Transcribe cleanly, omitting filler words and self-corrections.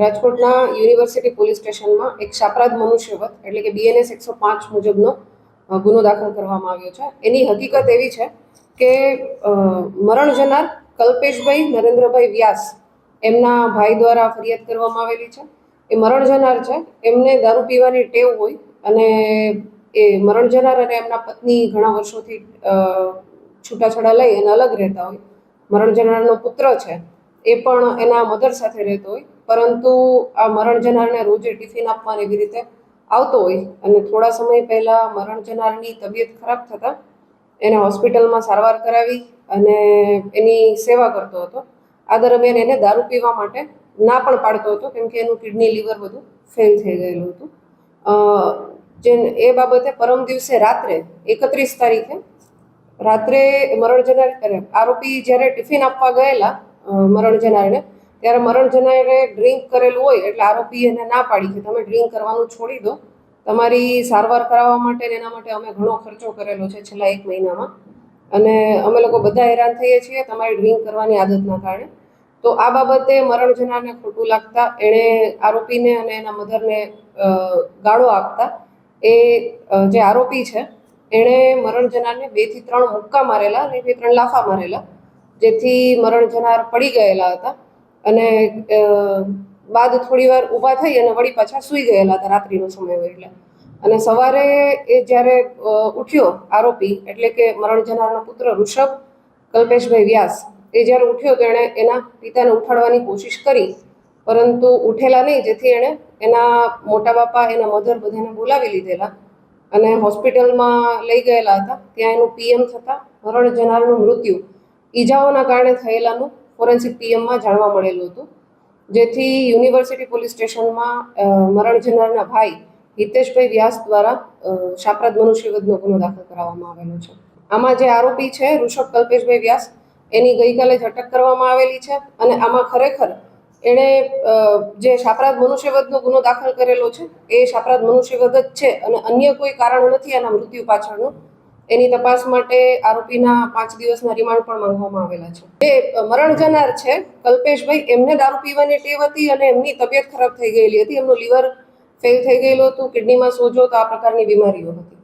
રાજકોટના university police સ્ટેશનમાં એક શાપરાધ મનુષ્યવધ એટલે કે BNS 105 મુજબનો ગુનો દાખલ કરવામાં આવ્યો છે. એની હકીકત એવી છે કે મરણ જનાર કલ્પેશભાઈ નરેન્દ્રભાઈ વ્યાસ એમના ભાઈ દ્વારા ફરિયાદ કરવામાં આવેલી છે. એ મરણ જનાર છે, એમને દારૂ પીવાની ટેવ હોય અને એ મરણ જનાર અને એમના પત્ની ઘણા વર્ષોથી છૂટાછેડા લઈ અને અલગ રહેતા હોય. મરણ જનારનો પુત્ર છે એ પણ એના મધર સાથે રહેતો હોય, પરંતુ આ મરણ જનારને રોજે ટિફિન આપવાની એવી રીતે આવતો હોય અને થોડા સમય પહેલાં મરણ જનારની તબિયત ખરાબ થતાં એને હોસ્પિટલમાં સારવાર કરાવી અને એની સેવા કરતો હતો. આ દરમિયાન એને દારૂ પીવા માટે ના પણ પાડતો હતો, કેમ કે એનું કિડની લીવર બધું ફેલ થઈ ગયેલું હતું. એ બાબતે પરમ દિવસે રાત્રે 31 તારીખે રાત્રે મરણ જનાર આરોપી જ્યારે ટિફિન આપવા ગયેલા મરણ જનારને, ત્યારે મરણ જનારે ડ્રિંક કરેલું હોય એટલે આરોપી એને ના પાડી કે તમે ડ્રિંક કરવાનું છોડી દો, તમારી સારવાર કરાવવા માટે એના માટે અમે ઘણો ખર્ચો કરેલો છે છેલ્લા 1 મહિનામાં અને અમે લોકો બધા હેરાન થઈએ છીએ તમારી ડ્રિંક કરવાની આદતના કારણે. તો આ બાબતે મરણ જનારને ખોટું લાગતા એણે આરોપીને અને એના મધરને ગાળો આપતા એ જે આરોપી છે એણે મરણ જનારને 2 થી 3 મુક્કા મારેલા અને 2 થી 3 લાફા મારેલા, જેથી મરણ જનાર પડી ગયેલા હતા અને બાદ થોડી વાર ઊભા થઈ અને વળી પાછા સૂઈ ગયેલા હતા રાત્રિનો સમય હોય એટલે. અને સવારે એ જ્યારે ઉઠ્યો આરોપી એટલે કે મરણ જનારનો પુત્ર ઋષભ કલ્પેશભાઈ વ્યાસ, એ જ્યારે ઉઠ્યો તો એણે એના પિતાને ઉઠાડવાની કોશિશ કરી, પરંતુ ઉઠેલા નહીં, જેથી એણે એના મોટા બાપા એના મધર બધાને બોલાવી લીધેલા અને હોસ્પિટલમાં લઈ ગયેલા હતા. ત્યાં એનું PM થતાં મરણ જનારનું મૃત્યુ ઈજાઓના કારણે થયેલાનું ફોરેન્સિક PMમાં જાણવા મળેલું હતું, જેથી યુનિવર્સિટી પોલીસ સ્ટેશનમાં મરણ જનારના ભાઈ હિતેશભાઈ વ્યાસ દ્વારા શાપરાધ મનુષ્યવધનો ગુનો દાખલ કરાવવામાં આવેલો છે. આમાં જે આરોપી છે ઋષભ કલ્પેશભાઈ વ્યાસ, એની ગઈકાલે જ અટક કરવામાં આવેલી છે અને આમાં ખરેખર એણે જે શાપરાધ મનુષ્યવધનો ગુનો દાખલ કરેલો છે એ શાપરાધ મનુષ્યવધ જ છે અને અન્ય કોઈ કારણ નથી આના મૃત્યુ પાછળનું. એની તપાસ માટે આરોપીના 5 દિવસના રિમાન્ડ પણ માંગવામાં આવેલા છે. જે મરણ જનાર છે કલ્પેશભાઈ, એમને દારૂ પીવાની ટેવ હતી અને એમની તબિયત ખરાબ થઈ ગયેલી હતી, એમનું લીવર ફેલ થઈ ગયેલું હતું, કિડનીમાં સોજો, તો આ પ્રકારની બીમારીઓ હતી.